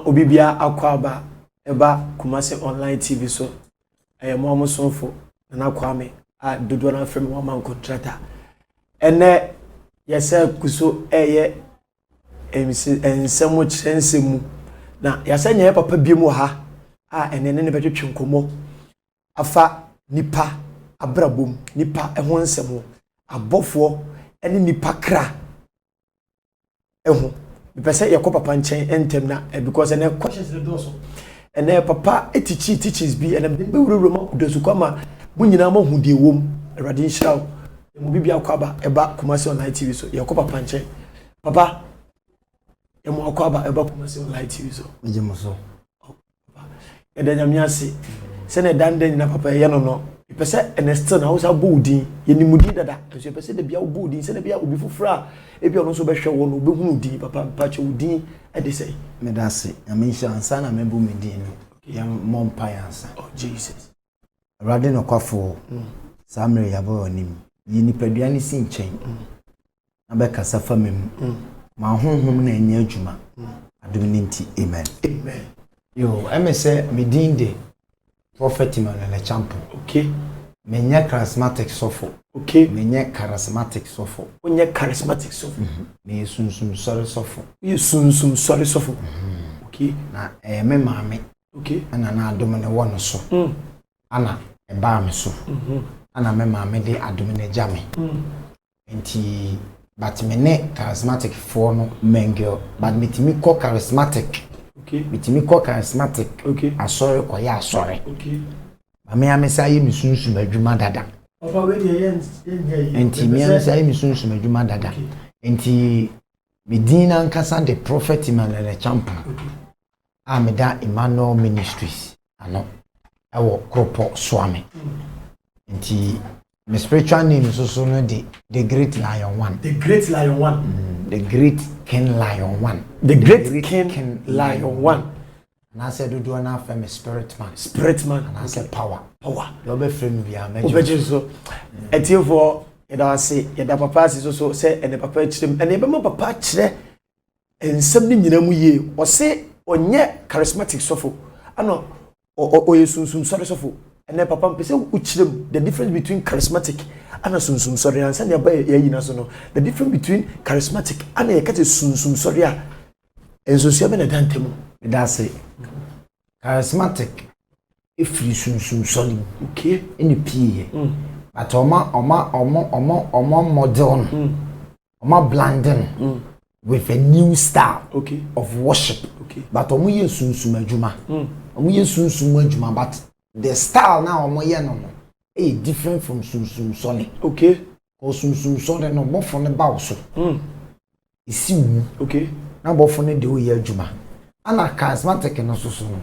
Obibia akwaba eba Kumasi online TV so mo amosonfo na kwame a dodo na frem wo man contractor ene yesa kuso eye ensemo chensemu na yasa nya papa biemu ha a ene ne betwetwe nkomo afa nipa abrabom nipa ehon nsemo abofo ene nipa kra ehon pese yakopapa nchen entem na because ene questions the doso ene papa teaches bi ene be wuro ma kudosu kwama munyina ma hudie wom awrade nhyiraw emu bibia akwaba eba Kumasi online TV so yakopapa nchen papa emu akwaba eba Kumasi online TV so njemo so ede nyamiase se ne dande na papa ye no pese ene still na hosa boudin ye nimudi dada so pese de bia boudin se ne bia obi fufura e bia no so be hwe wo no obehunu din papa pache udin e de sei medase amisha ansa na mebu medin no ya mompa yansa oh Jesus awrade no kwafo samre yabo onim yi nipadua ni si nchen na be kasa famem ma honhom na enya adwuma adom ni nti amen amen yo emese medin de Prophet Emmanuel Champo. Okay. Menya charismatic sofo. Okay. Menya charismatic sofo. Onye charismatic sofo. Me sunsum sorry sofo. You sunsum sorry sofo. Okay. Na me maame. Okay. Ana na adom ne wono so. Ana e ba me so. Ana me maame de adom ne jame. Enti but me ne charismatic for no mengel but metimi ko charismatic. Okay. Mitimi ko charismatic. Okay. Asore ko ya asore. Okay. Mame amesa ye misunsu adwuma dada. Papa we dey yen Enti me amesa ye misunsu adwuma dada. Enti medina nkasa the Prophet Emmanuel Champo. Okay. Meda Emmanuel Ministries ano ewo kropo swame. Enti my spiritual name is also no the Great Lion One. The Great Lion One. The Great King Lion One. The Great King Lion One. And I said, do na fame spirit man. Spirit man. And I said, power. Power. You be frame be am. Obeje so. Etie for yeda ase yeda papa ase so say ene papa chirem ene be mo papa chire ensem ni nyina mu ye. O se onye charismatic sofo. Ano o yesunsum sori sofo. Ene papa mpese uchirem the difference between charismatic and sunsum sorry and send ba yina so no the difference between charismatic and yakate sunsum sorry a ensosia be na dantemu that's it charismatic ifri sunsum sorry okay any pie but oma modern oma blending with a new style okay of worship okay but omo ye sunsum adwuma omo ye sunsum adwuma but the style now omo ye no different from sunsum sonny. Okay. Or sunsum sonny no more from the bows. Isi wu. Okay. Na bofone de wo ye adwuma. Ana charismatic no so no.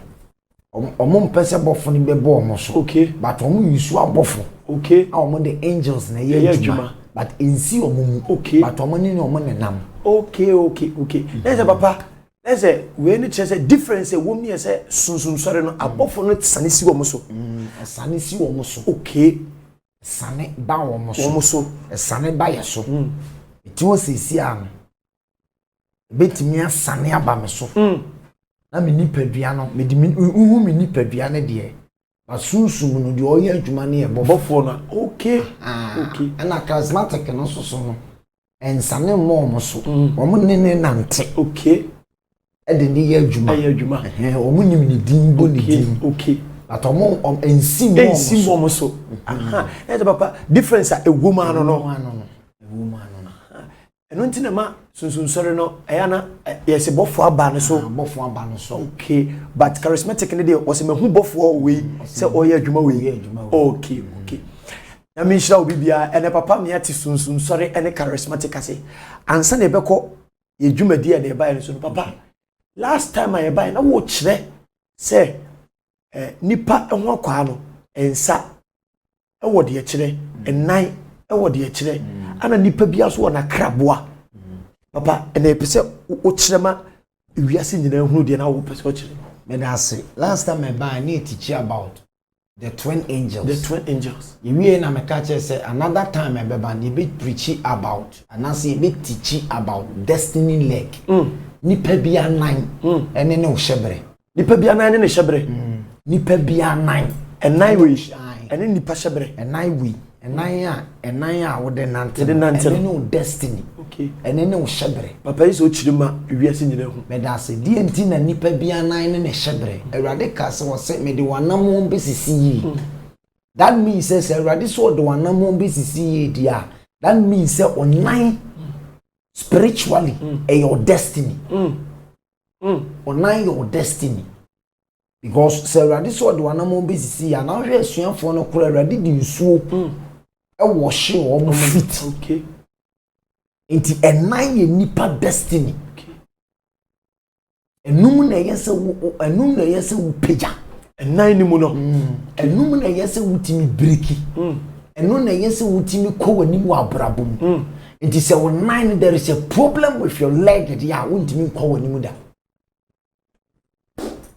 Omo mpese bofone be bo omo so. Okay. But omo yusu abofo. Okay. Omo the angels na ye adwuma. But insi omo. Okay. But omo ni omo nenam. Okay. Let's say papa. Let's say we need to say difference e wom ne say sunsum sori no abofo no sane si omo so. Sane si omo so. Okay. Sane ba omo so. Omo so. Sane ba ye so. Eti wo sisi am. Betimi asane aba me so. Na me nipadua no me di uhu me nipadua ne de. Asunsum no de oye adwuma ne ye bofo na. Okay. Okay. Ana charismatic no so no. Ensane mo so. Omo ne nante. Okay. Ede ni ye adwuma. Aye adwuma. Omo nyim ni din bo ni din. Okay. But omo ensi mo so. Aha. Ede papa difference a ewuma no no. Ewuma no. Eno nti na ma sunsun sori no eya na yes bofo aba ne so. Bofo aba no so. Okay. But charismatic ne dey was me hu bofo we say oye adwuma we. Okay. Na me nhira obi bia ene papa me ati sunsun sori ene charismatic ase. Ansa na ebekọ ye dwumadi e na eba ne so no papa. Last time I buy na wo kire say nipa ho akwa no ensa e wo de kire enan e wo de kire ana nipa bia so na kraboa papa ene pese wo kire ma wiase nyina hu de na wo pese wo kire me da say last time I buy na teach about the twin angels. The twin angels. You na me catch say another time I be preaching about and I say be teaching about destiny leg. Nipa bia 9 ene ne ohyebre. Nipa bia 9 ne hyebre. Nipa bia 9 9 we ene nipa hyebre. 9 we 9 a wo de nante ene ne destiny. Okay. Ene ne ohyebre. Papa is o chirima wiase nyina hu. Me da se die nti na nipa bia 9 ne hyebre. Awurade ka se wo se me de wanam be sisi yi. That means says awurade so de wanam be sisi yi dia. That means say on 9 spiritually your destiny. On your destiny. Because say awurade so de wanam be sisi ya na hwe asuafo no kora awurade di nsuo e wo hye wo mo fit. Okay. Inti enai ye nipa destiny. Okay. Enum na yese wo peja. Enai ni mu no. Enum na yese wo timi breki. Enum na yese wo timi ko wani mu abrabom. Inti say wo 9 there is a problem with your leg there wo timi ko wani mu da.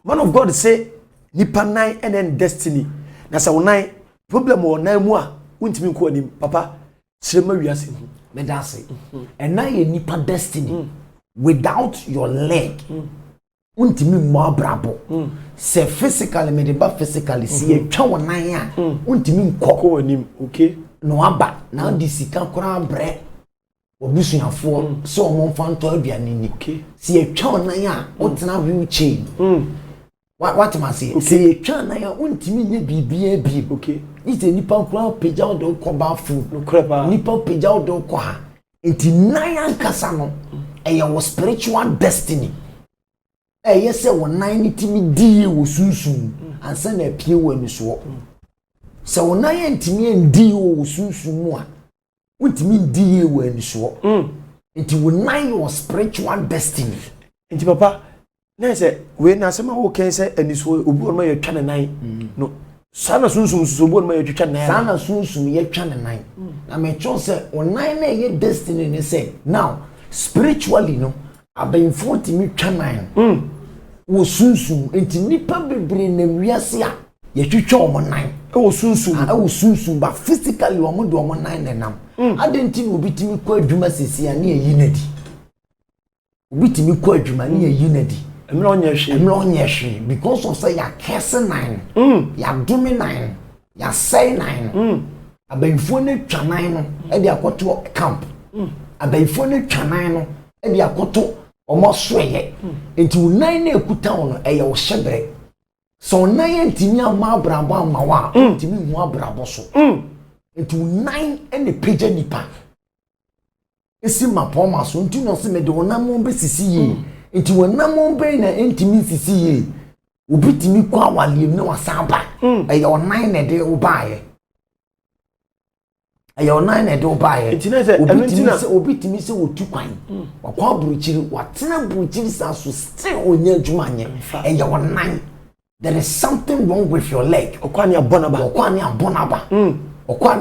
Man of God say nipa 9 and then destiny. Na say wo 9 problem wo 9 mu a wo timi ko wani papa sirema wiase hu. Me da say enai ye nipa destiny without your leg. Untimi mo abrabo se physically me de ba physically si etwa wonan a untimi nkoko anim. Okay. No aba na di sika kora bre obusuafo so omo fanto aduane ni. Okay. Si etwa wonan a utena wheelchair. What am I saying? Si etwa wonan a untimi nye bibia bi. Okay. Ite nipa kora peja odo ko ba fu. No kreba. Nipa peja odo ko ha. Enti nan ankasa no your spiritual destiny. Yes, say one 9 timi die wo sunsun ansa na pie wo aniso. Se one 9 timi ndi wo sunsun mu a wotimi die wo aniso. Nti wo 9 your spiritual destiny. Nti papa na say we na asema wo ken say aniso obi on ma ye twa ne 9 no sana sunsun so obi on ma ye twa ne 9 sana sunsun ye twa ne 9 na me cho say one 9 na ye destiny ne say now spiritually no abenfo timi twa 9 wo sunsun enti nipa bebre na wiase a ye twetwa omo 9 wo sunsun wo sunsun ba physically omo do omo 9 na nam adenti no bitimi ko adwuma sesi a na yi nadi obitimi ko adwuma na yi nadi emra onye hwe because of say ya kese 9 ya dumi 9 ya say 9 abenfo na twa 9 no e de akoto camp abenfo na twa 9 no e de akoto omo soye enti unan na ekuta ono eye wo hyebre so unan ntimi ama abrabo amawa ntimi hu abrabo so enti unan ene peja nipa esi mapoma so enti no se me de onamo be sisi ye enti onamo be na ntimi sisi ye obitimi kwa awaliem na wasaba eye onan na de obaye ayo 9 na do bae itina se ementina obitimi se wotu kwan wakwa buruchiri watena buruchiri sa so still onya adwuma anye eyo 9 there is something wrong with your leg okwani abonaba okwani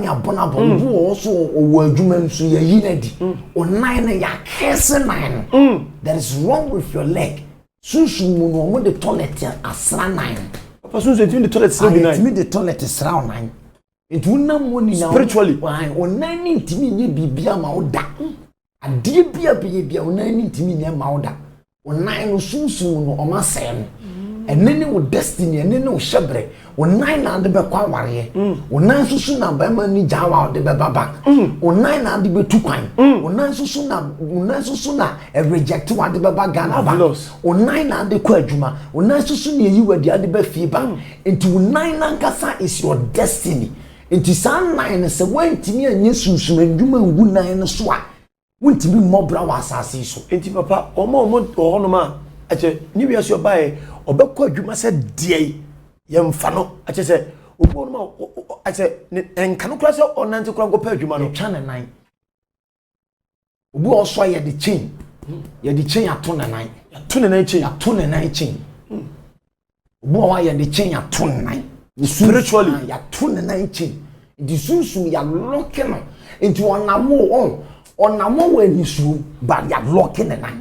abonaba wo so owo adwuma nso ya yinadi o 9 na ya kese 9 there is wrong with your leg sunsun mu no mo de toilet asra 9 papa sunsun etimi de toilet sra 9 etimi de toilet sra 9 etuna moni na spiritually onani ntimi nye bibia ma oda ade bia onani ntimi nye ma oda onan no sunsun no omasem enene wo destiny enene wo hyebre onan na ade be kwa ware onan susu na ba ma ni jawa ade be baba onan na ade be tukwan onan susu na reject wa ade be baga na ba onan na ade kwa adwuma onan susu na yi wadi ade be fie ba enti onan na nkasa is your destiny. Enti san 9 se wantimi anye sunsun adwuma ngu 9 so a wantimi mobra wa asase so enti papa omo ohonoma ache ni wiase obae obekọ adwuma se die yemfa no ache se obonoma ache enka no kura se onante kura ngopa adwuma no twa na 9 obu oso ye de chain ye de chain ato na 9 ato na 9 chain ato na 9 chain obu wa ye de chain ato na 9 spiritually ya tune na nchi di sunsun ya lock no into onamo we nisu ba ya lock na nan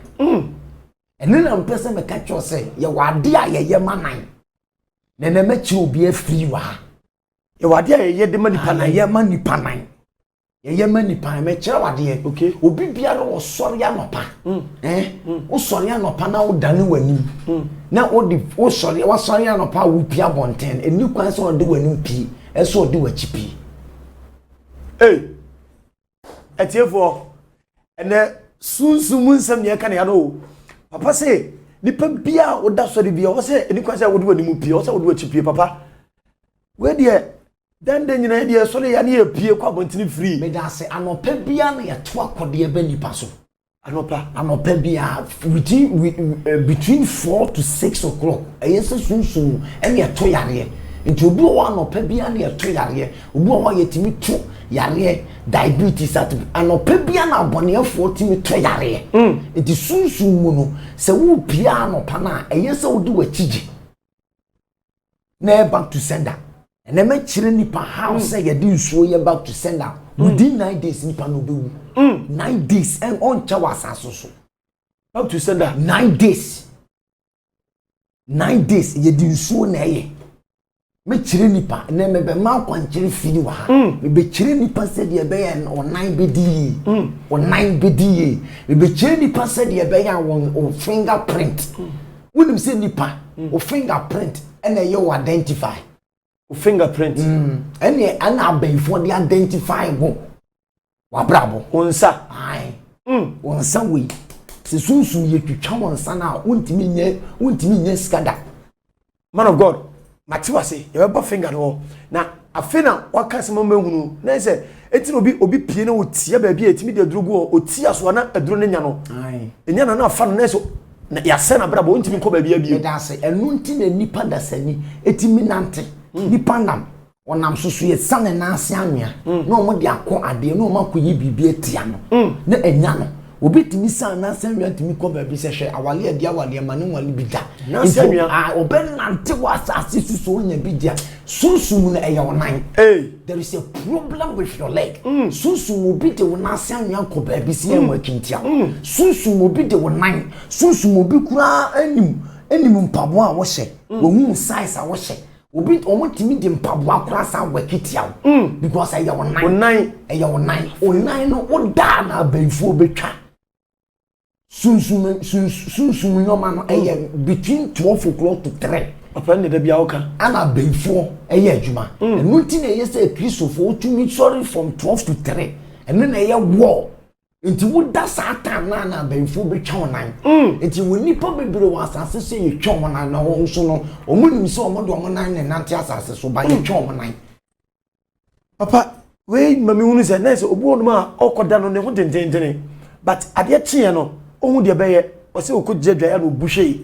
ene na mpese me catch you say ya wade a ye ma nan na na machi obi afiri wa ye wade a ye de manipa nan ye manipa nan ye manipa me kire wade okay obi biara wo sori anopa wo sori anopa na wo dane w'anim na wo sori anopa wo pia bonten eni kwan so de w'anim pi eso de w'achi pi etiefo ene sunsumu nsam ne ka ne ya no papa say nipa bia wo da sori bia wo say eni kwan say wo de w'anim pi wo say wo de w'achi pi papa we de dan de nyina de sori ya ne ya pie kwa bontini free me da say anopa bia na ya to akode ba nipa so anopa bia between 4 to 6 o'clock ayese sunsumu ene ya to yare nti obi wo anopa bia na ya to yare obi wo yetimi to yare diabetes at anopa bia na abonefo timi to yare nti sunsumu no se wo pia anopa na ayese wo de wachiji na back to sender and then chire nipa house say ye dey so ye back to sender within 9 days nipa no be 9 days and on chawa asaso so back to sender 9 days ye dey so na ye me chire nipa na me be ma kwan chire fini wa ha me be chire nipa say de be ya on 9 be di on 9 be di me be chire nipa say de be ya on fingerprint wonim say nipa o fingerprint and you identify fingerprint ene ana abenfo de identify go wa brabo onsa ai onsa we se sunsun ye twitwa onsa na wontimi nye skada man of god matiwa say ye be finger no na afena wakase mamahunu na say enti obi pie na otie ba bia etimi de drugu otie aso na aduru ne nya no ai enya na afa no na so na ya se na brabo wontimi ko ba bia bia da se enu nti na nipa da sani etimi nante nipa nam onam susu ye sane na ase anwea na omo de akọ ade na omo akoyi bibia tia no na enya no obi timi san na ase anwea timi ko ba bi se hwe awale ade awale ma ne wale bi da na ase anwea oben nante wa ase susu onya bi dia susu na eya onan there is a problem with your leg susu obi de wona ase anwea ko ba bi se enwa kintia susu obi de wonan susu obi kura anim mpabo a wo hye wo hu size a wo hye obi omotimi de mpabo akura sa wakitia because eya onan no oda na abenfo betwa sunsun nyoma no eya between 12 o'clock to 3 apande da bia oka ana abenfo eya adwuma enu ti na yese Christopher otumi sorry from 12 to 3 enu na eya war nti woda satan na abenfo betwa onan nti wonipa bebere wa asase se yetwa onan na wo nso no omunim se omodo omonan ne nante asase so ba yetwa onan papa we mami hunu se na se obu onum a okoda no ne ho dendendene but ade tie no ohun de beye o se okogye dwa no buhwe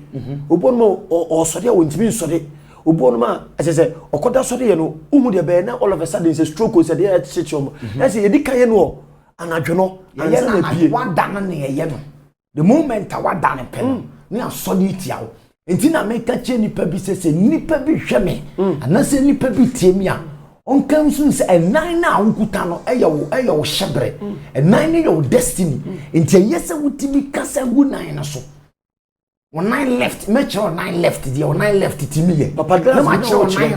obu onum o sori a wontimi nsori obu onum a asese okoda sori ye no ohun de beye na all of a sudden se stroke o se de chichom na se yedi kan ye no anadwo no ansa na pie wada na ne ye no the moment wada ne pe no ne asori tia wo enti na meka che nipa bi se nipa bi hwe me anase nipa bi tie mi a onkam sun se enan na onkuta no eya wo hyebre enan ne your destiny enti yesa wutimi kasa gu nan na so one left match or nine left the one left timi ye papa that's match or nine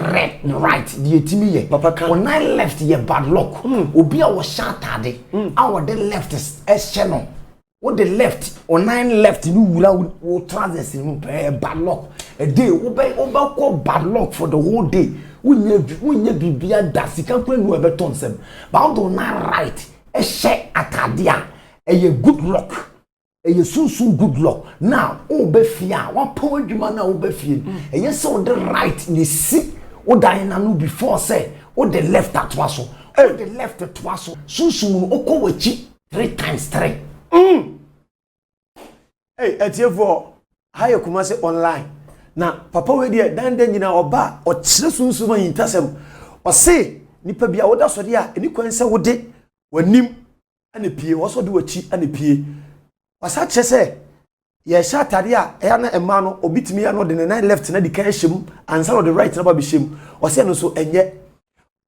right the timi ye papa can one left ye bad luck obi a wo shatade our the left is channel what the left or nine left ni wura wo trousers ni bad luck a day obi call bad luck for the whole day wunye bibia da sika kwenu ebeton sem ba do na right e she atadia e good luck eye sunsun good luck now o be fia wa pon adwuma na o be fie eye se o the right ni si o dan na no before say o the left atwa so o the left atwa so sunsun o ko wachi 3 times 3 etiefo haye kuma se online na papa we de dan dan nyina oba o kire sunsun ma yintasem o se nipa bia wo da so de a eni kwan se wo de wanim ane pie wo so de wachi ane pie wasa chese ye shatari a ya na ema no obitimi ya no de na left na di kan hyem ansa no the right na ba be hyem o se no so enye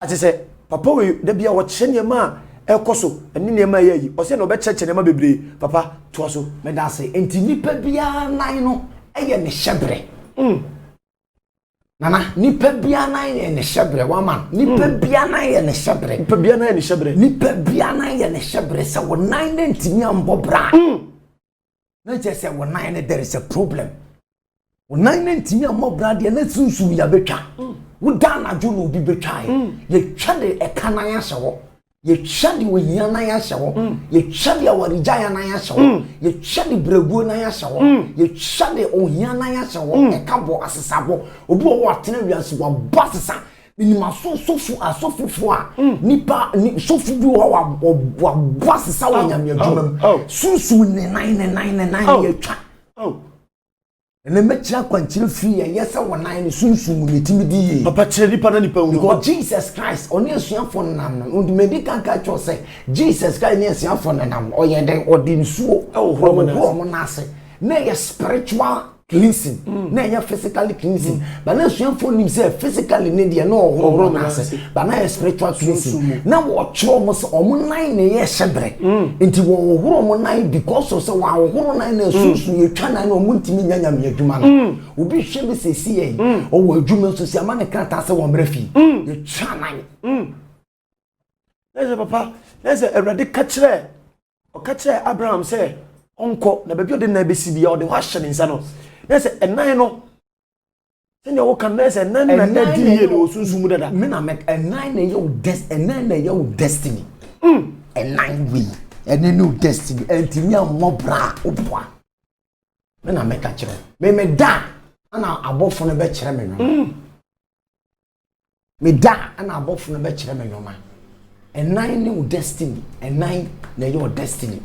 atese papa we da bia wo kye ne ma ekoso eni ne ma yayi o se no be cheche ne ma bebre papa to so me da se enti nipa bia nan no eye ne hyebre Nana nipa bia nan ye ne hyebre waman nipa bia nan ye ne hyebre nipa bia nan ye ne hyebre nipa bia nan ye ne hyebre se wo nan ne ntimi ambobra na je se wo nan ne there is a problem wo nan ne ntimi ambobra de na sunsun ya betwa wo dan adwo no obi betwa ye twa de e kanan ya hyewo ye twa de wo hia nan ya hyewo ye twa de awarija ya nan ya hyewo ye twa de breguo nan ya hyewo ye twa de ohia nan ya hyewo e ka bo asesabo obi wo atena wiase wa basesa minima sofu asofufo a nipa ni sofu bi wa basesa wa nyame adwuma susu ne nan ye twa ene mechira kwanchire free ye yesa wonan ne sunsun ne timidi ye papa chire nipa na nipa because Jesus Christ oni asuafo nam and medical culture say Jesus Christ ni asuafo nam oye den odi nsuo ho na ase na ye spiritual cleansing na ye physically cleansing but na asuafo nim say physically ne de na ho na ase but na ye spiritual cleansing na wo chiro mo se omunan ne ye hyebre enti wo horo mo nan because of say wa horo nan na sunsun ye twa nan no muntimi nyanya me adwuma no obi hwe be sesi ye o wo adwuma so si amane krata se wo mrafi ye twa nan Nese papa nese erade ka kire o ka kire Abraham say onko na baabi o de na besi bia o de wa hye ne nsa no nese enan no senya wo kan nese enan na na di ye no sunsun mu dada me na make enan na your destiny enan we enan no destiny entimi amobra obwa me na make a kire me da ana abofo no be kire me no me da ana abofo no be kire me no ma enan no destiny enan na your destiny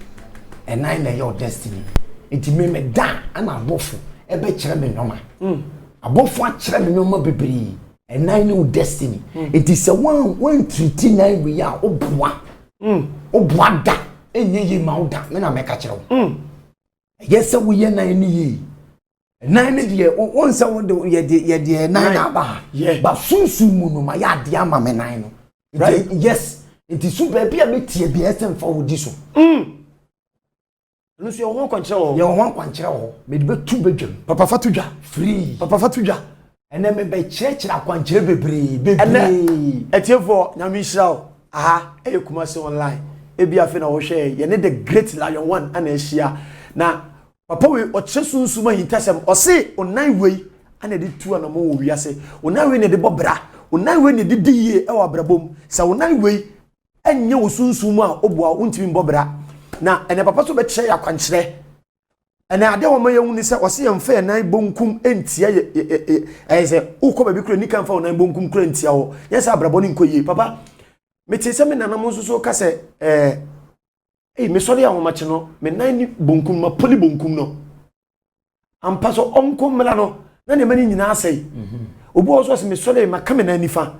enan na your destiny entimi me da ana abofo e be kire me no ma abofo a kire me no ma bebere enan no destiny it is a one treaty nine we are obwa obwa da enye ye ma oda me na make a kire wo yes we ye nan ni ye nan ne de won se won de ye de nan na ba ba sunsun mu no ma ya de ama me nan no right yes it is super bia me tie bia sem fa wodi so no so ye ho kwankire wo ye ho kwankire wo me de betu bedwam papa fatudwa free papa fatudwa ene me be chira kwankire bebre etiefo nyame hira wo aha e kuma se online e bia fe na wo hwe ye ne the great lion one ana ehia na papa we o chesunsu ma hintasem o se onan wei ana de tu ana mo wo wiase onan wei ne de bobra onan wei ne de diye e wa brabom sa onan wei enye wo sunsu mu a oboa untimi bobra na ene papa so be kire ya kwankire ene ade wo maye hu ni se o se yemfa enan bonkum entia ye se ukọ ba bi kura ni kan fa onan bonkum kura entia wo yesa brabo ni nkoye papa metese me nanam nso so ka se me sorry ahomache no me nan ni bonkum ma poli bonkum no ampa so onko mela no na ne mani nyina asai obu oso se me sorry ma ka me nan nifa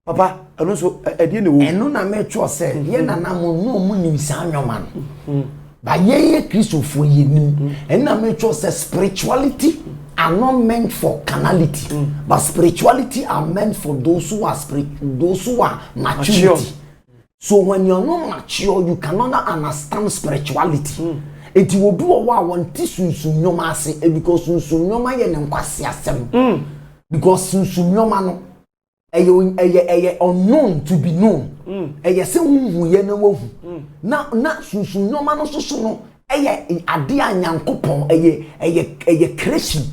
papa eno so ade ne wo eno na me cho se ye nanam no mu nim sa anwoma no ba ye Christopher ye nim eno na me cho se spirituality are not meant for carnality but spirituality are meant for those who are maturity. So when you're not mature, you cannot understand spirituality. It will be a while when sunsun nyoma ase because sunsun nyoma ye nenkwase asem. Because sunsun nyoma no eye unknown to be known. Eye se hu ye na wahu. Na sunsun nyoma no so no eye ade anyankopon eye creation.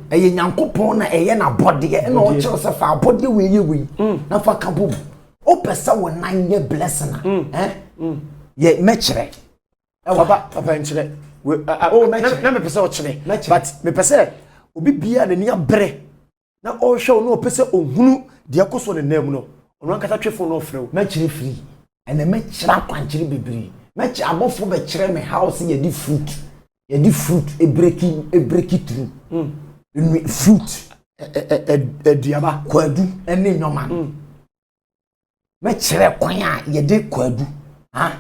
Eye nyankopon na eye na body e na o kire se fa body we na fa kabom. O pesa wo nan ye blessing ye mechire papa nchire na me pesa o chire but me pesa obi bia na ni abre na o hwe no pesa ohunu de akoso ne nam no ono ankata twefo no ofrew mechire free ene mechira kwankire bebiri mechi abofo be kire me house ye di fruit e break it through fruit diaba kwadu ene nyoma me kire kwan a ye de kwadu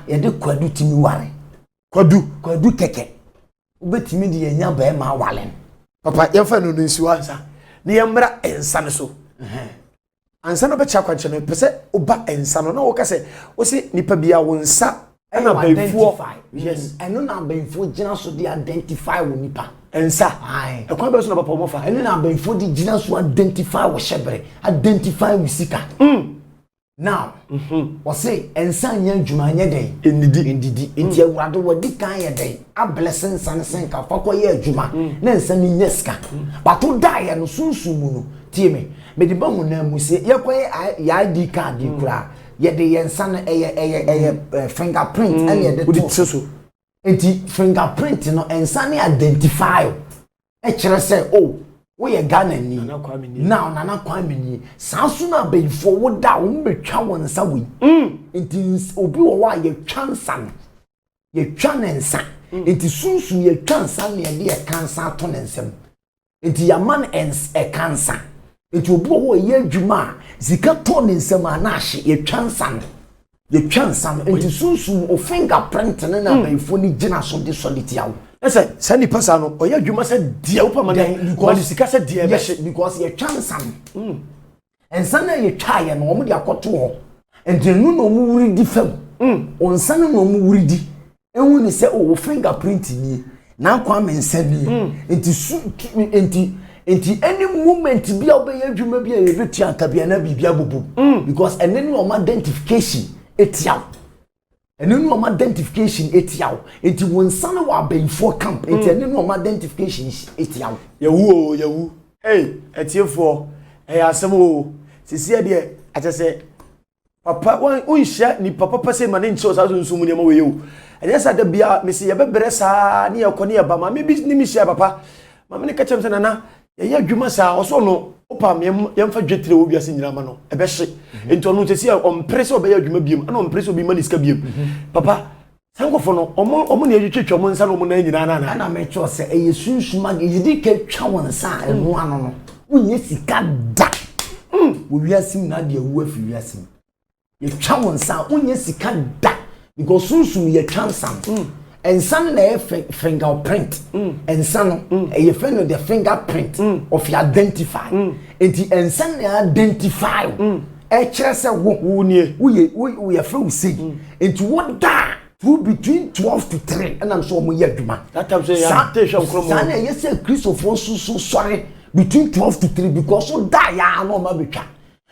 ye de kwadu timi ware kwadu keke ubetimi de yenya ba ma walen papa ye fa no nsiwa ansa ne yemra ensa ne so ansa no be cha kwanche no pese oba ensa no na wo ka se wo se nipa bia wo nsa na baifo yes eno na baifo gina so de identify wo nipa ensa ai e kwa be so na papa mo fa ene na abenfo di gina so identify wo shebre identify wo sika now we say ensa nya adwuma nya den endidi enti awurade wadi kan ye den a blessing san ka fa ko ye adwuma na ensa ni nya sika but to die no sunsun mu no tie me di ba hu na mu se ye ko ya ID card di kura ye de yensa na fingerprint and ye de to enti fingerprint no ensa ni identify e kire say oh we ye Ghana ni now nana kwame ni sanso na befo wo da wo betwa won nsa we enti obi wo wa ye twa nsa no ye twa nensa enti sunsu ye twa nsa ne ye de kansa to nensam enti ya man ens e kansa enti obi wo ye adwuma zika to nensam ana ahye ye twa nsa no ye twa nsa no enti sunsu o fingerprint na befo ni gina so de solid yawo ese sani pasa no oya dwuma se dia upa man ko sika se dia be yes because ye chance ensa na ye twa ye no omo de akoto ho entenu no mu wuri di fam onsa na no mu wuri di enwu ni se o fingerprint ni na kwa mensa ni enti any moment bia obeya adwuma bia ye betu anka bia na bibia bobo because enenu o identification etia enenu o identification etiawo enti wonsa na wa benfo camp enti enenu o identification etiawo yawu hey etiefo asem o sisi de atese papa unhia ni papa pase ma ne nche o sa sunsun mu ne ma we yo enesa da bia mesi ye bebre sa ne yakone ye ba ma me bi ni mi hia papa ma me ne ka chem se nana ye adwuma sa o so no opa me yemfa dwetire wo biase nyina ma no ebe hye enti onu tesi omprese obeya adwuma biem ana omprese obi ma niska biem papa sankofo no omo ne yetwetwa mo nsa no mo na nyina na ana me cho se eye sunsuma yidi ke twa won sa enu ano no wonye sika da wo wiasim na de awu afi wiasim ye twa won sa wonye sika da because sunsum ye twa sam ensan na fingerprint ensan no e friend no the fingerprint of your identify enti ensan na identify e kire se wo nie wo ye friend say enti what da through between 12 to 3 and I'm so mo ye adwuma that time say ya station kromo san na ye say Christopher so sorry between 12 to 3 because so da ya no ma betwa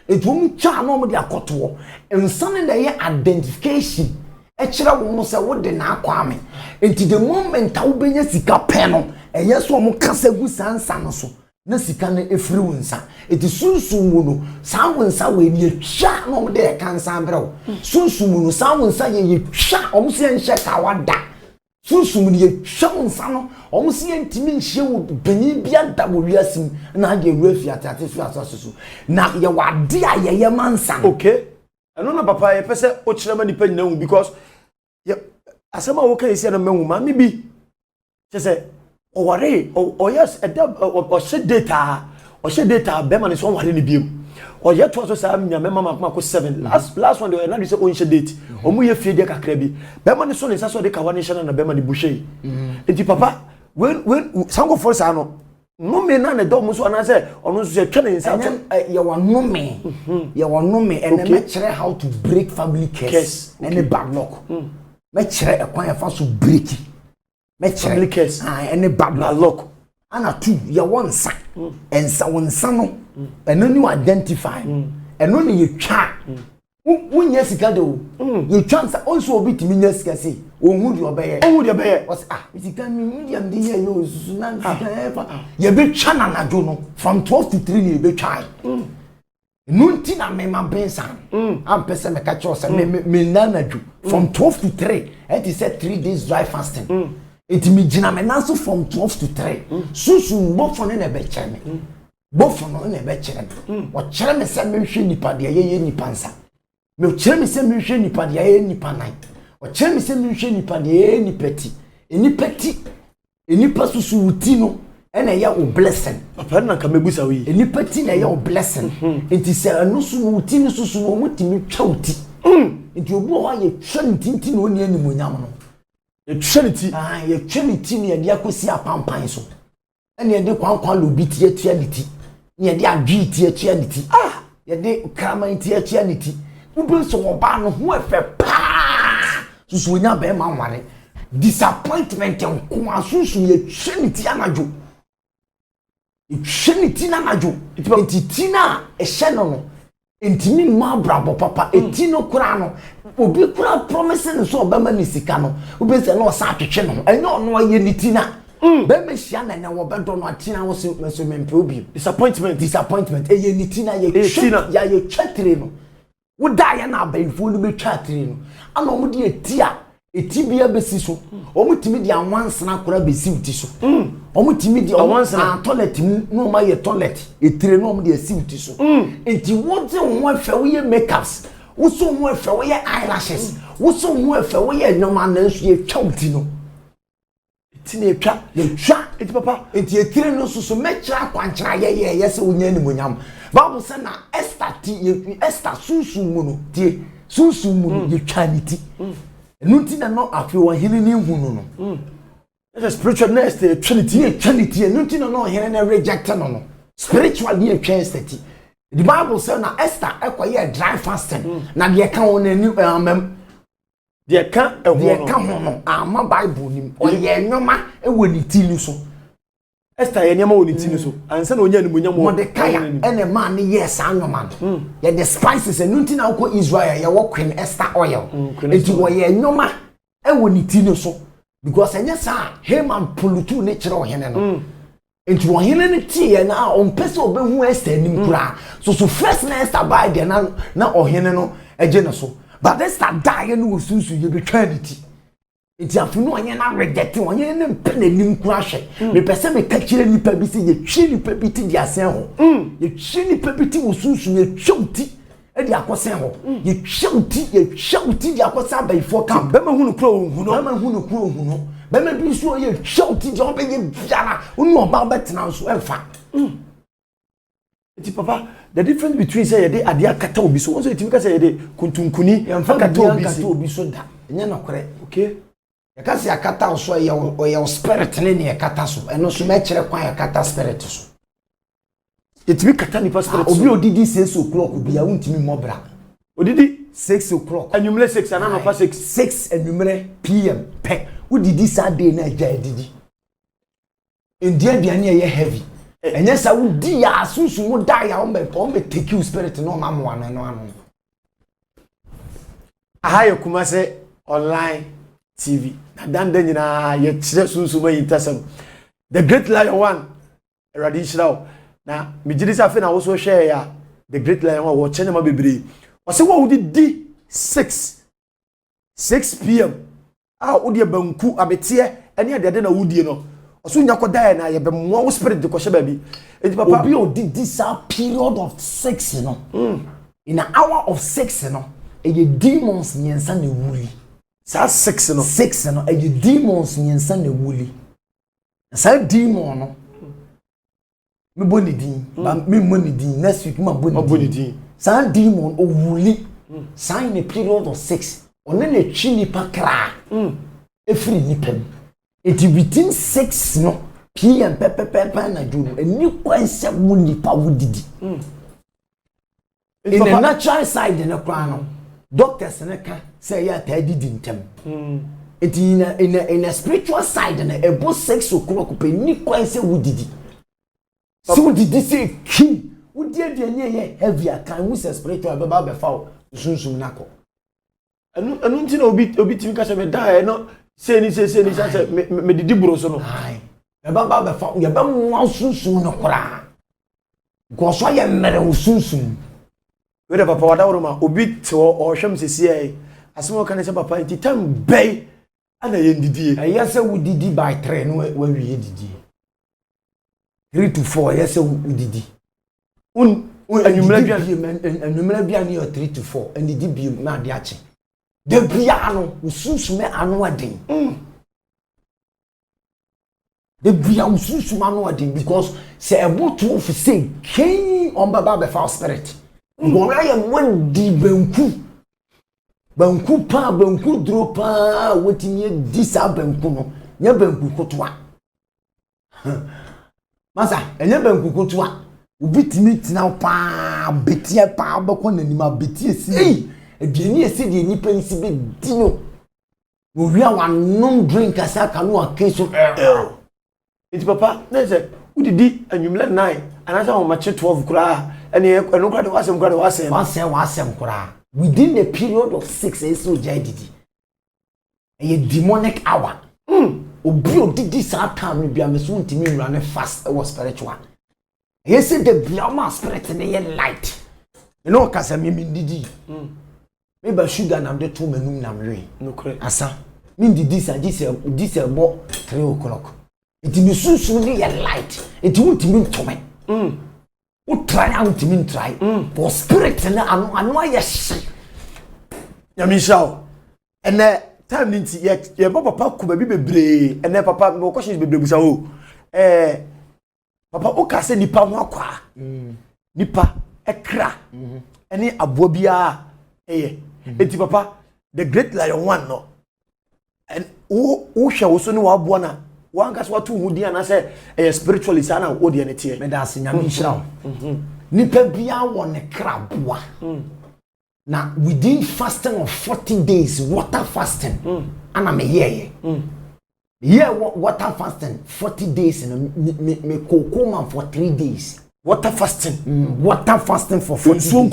enti wo mu twa no mo de akoto ensan na ye identification echira wo no se wo de na akwame enti the moment a wo benya sika pe no eye so mo kasa gu sansa no so na sika na efiri wonsa enti sunsun mu no san wonsa we ni twa no mo de kansa brew sunsun mu no san wonsa ye twa o mo se enhye ka wada sunsun mu ye twa wonsa no o mo se entimi nhye wo benyi bia da wo wiasim na de wura atate fi asoso na ye wade ayeye mansa okay eno na papa ye pese o kire ma nipa nyina hu because asema wo kan isi na manwu ma me bi se o ware o yes o she data be man so ware ni biem o ye to so sa nyame mama ko 7 last one they na say o she date o mu ye fie de kakra bi be man so ne sa so de ka wane shana na be man buhye enti papa when sango for sa no me na ne do mu so na say onu so twa ne nsa ye wa no me and me kire how to break family curse and bad luck me kire ekwan ya fa so break me kire family curse and bad luck ana two ye won sa ensa won sa no eno ni identify eno ni ye twa wonye sika de o ye twa nsa onso obi timi nya sika se ohun de obeye was sika mi medium de ye yo susu na sika efa ye be twa na najo no from 12 to 3 ye be twa nunti na me ma bensa am pese me catch us me nanaju from 12 to 3 it is said 3 days dry fasting it me gina me nanso from 12 to 3 susu mbofo ne be kire me bofo no ne be kire me o kire me se me hwe nipa de ye nipa nsa me kire me se me hwe nipa de ye nipa nine o kire me se me hwe nipa de ye nipa susu wuti no ena ya o blessing papa na ka mebusa wi nipa ti na ya o blessing enti se anu su wuti ni susu wo mutimi twa wuti enti obu ho ye twa ntinti na oni animonyam no ye twa nti ye twa nti ne de akosi apampan so ena ye de kwankwan lobi ti atua niti ye de adwi ti atua niti ye de kraman ti atua niti ubi so wo ba no ho efe pa susu onya be ma nware disappointment nko asunsun ye trinity anajo trinity anajo enti na ehye no ntimi ma brabo papa eti no kura no obi kura promising so obama ni sika no obi se no sa atwetwe no enyo no aye ni tina be me hia na wo bedo no atina wo so mempe obi disappointment eye ni tina ye ya ye twetire no wo da ya na abaifo no be twetire no ana omo de eti bia besi so omo timi de anwansana kura besi uti so omo timi de anwansana toilet mu no ma ye toilet etire no omo de esi uti so enti wo de wo afa wo ye makeups wo so wo afa wo ye eyelashes wo so wo afa wo ye nyoma na nsu ye twa uti no eti na etwa eti papa enti etire no so mechira kwanchira ye se wonya ni monyam Bible say na Esther sunsun mu no tie sunsun mu no ye twa ni ti Nunti na no afi wo hene ni hunu no. It's a spiritual nest trinity. Nunti na no hene na reject no. Spiritually a chastity. The Bible says na Esther ekwaye dry fasting. Na de ka won ani de ka ho no. Ama Bible nim. Oye nwoma ewo ni ti ni so. Esther ye nyama woni ti ni so. Ansa na onya ni munya mo. Mordecai ene man ni yes anwoma no. Ye the spices nunti na ko Israel ye wo Queen Esther oil. Enti wo ye nwoma ewo ni ti ni so. Because enya sa Haman pulutu ne kire ohene no. Enti wo hene ne ti ye na on pese obehu Esther nim kura. So first na Esther by there na ohene no eje ne so. But Esther die no sunsu ye betwa ni ti. Enti afunu onye na reject onye ne mpene nim kura hwe me pese me ka kire nipa bi se ye twi nipa bi ti di asen ho ye twi nipa bi ti wo sunsun ye twuti e di akosen ho ye twuti di akosa ba ifo kam be ma hunu kura ohunu be ma bi so ye twuti di obe ye biara unu oba betena nso emfa enti papa the difference between say ye de ade akata obi so onso etimi ka say ye de kuntunkuni emfa kata obi so da enya na kore okay Yakasi akata so ye spirit ne yakata so eno so me kire kwan yakata spirit so etimi kata ni spirit obi odidi 6 o'clock bia untimi mobra odidi 6 o'clock anumre 6 ana no pa 6 anumre pm pe udidi Saturday na agya edidi endia aduane ye heavy enye sa udi ya asusu mu da ya o me take you spirit no ma mo ano ahaye kuma se online TV na danda nyina ye kire sunsuma yitasam the great lion one eradi shiraw na mejiri sa fe na wo so hwe ya the great lion one wo chene ma bebre o se wo di 6 pm wo de banku abete ene ade na wudie no o so nya koda na ye be mo wo spirit de ko hye ba bi enti papa obi o di sa period of 6 no in an hour of 6 no e demons nyensa na wuli sa 6 no e demons nyensa na wuli sa demon no me boni din ba me money din next week ma boni din sa demon o wuli sa in a period of 6 one na twini pakra efiri nipem it within 6 no pm pepepepe na juno eni kwanse wuni pa wudidi in the natural side na kwa no doctors na ka say ya ta didi ntem it in a spiritual side na ebo 6 o'clock pe ni kwanse wudidi so didi say ki wudi aduane ye heavy akan wu say spiritual baba be fa sunsun nako anu nti na obi timi ka se me da no say ni say me didi buro so no ai baba be fa ye ba mo sunsun no kora go so ye mere sunsun we da papa wada woro ma obi te o hwem sesi ai asemo kan se papa nti tam bay ana ye ndidi e say we didi by 3 no we wi didi 3 to 4 yes udidi anumra bia ni 3 to 4 and didi bi na de ache de bia no usunsume anu aden de bia usunsume anu aden because say ebotu of say ken on baba be fa spirit ngora ya mon di banku pa banku dro pa wetimi di sa banku no nya banku kotoa masa enya banku kotoa ubitimi tina pa betie pa abekọ nanima betie si aduani esi de nipa nsi be dino we are one non drink as I can no case of it's papa na say udidi anwumle 9 anasa o mache 12 kura ene kura de wasem kura within a period of 6 years so jadidi a demonic hour obi odidi sa time bia me so ntimi nwura fast was spiritual he said the bioma spirit na light you know kasa me didi me ba sugar na de to manum na mwe no correct asa me didi sa this about 3 o'clock it be susu ni light it won't mean to me o try out mean try for spirit na anu aye ya mishaw ene time ninti ye papa ku ba bi bebre ene papa no question bebre busa o papa o ka se nipa ho akwa nipa ekra ene abo bia eti papa the great lion one no and o hwe wo so ni wa abo na wan ka so watu hu dia na se spiritually sana o dia ne tie me da se nyame hira nipa bia wo ne kraboa na within fasting of 40 days water fasting ana me water fasting 40 days me kokoma for 3 days water fasting for 40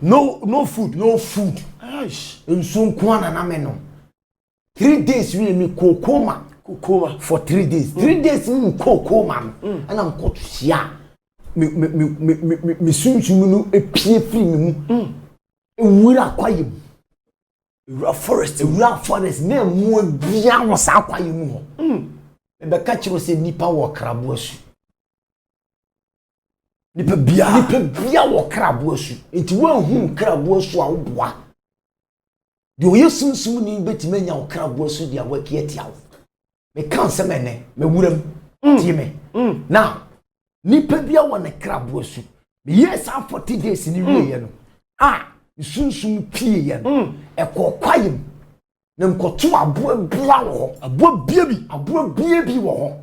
no food aish nsunku na me no 3 days we me kokoma for 3 days 3 days me kokoma ana mko tua me sunsun no epie free me mu ewura kwayem ewura forest na mu bia wo sa kwayem ho be ka kiro se nipa wo krabo asu nipa bia wo krabo asu enti wo hu krabo asu a wo boa de oyesunsun ni betimanya wo krabo asu dia wa kiatia wo me kan se mene me wuram tie me now nipa bia wo ne krabo asu me yes 40 days ni wie no sunsun pie ye no ekokwayem na mkoto abo bia wo abo bia bi wo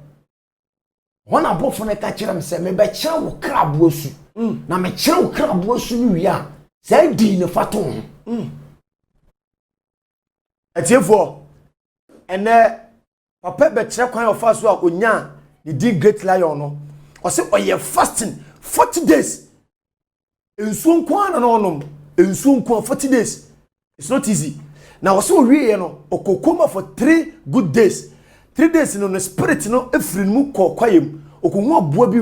ho abofo ne ka kirem se me be kire wo krabo asu na me kire wo krabo asu ni wi a sai di ne fato atiefo ene papa be kire kwan of asu a onya the great lion no o se oye fasting 40 days ensuo kwan na onom ensuo kwan 40 days it's not easy now so we no okokoma for 3 good days 3 days no spirit no efiri mu kokwayem okohu aboa bi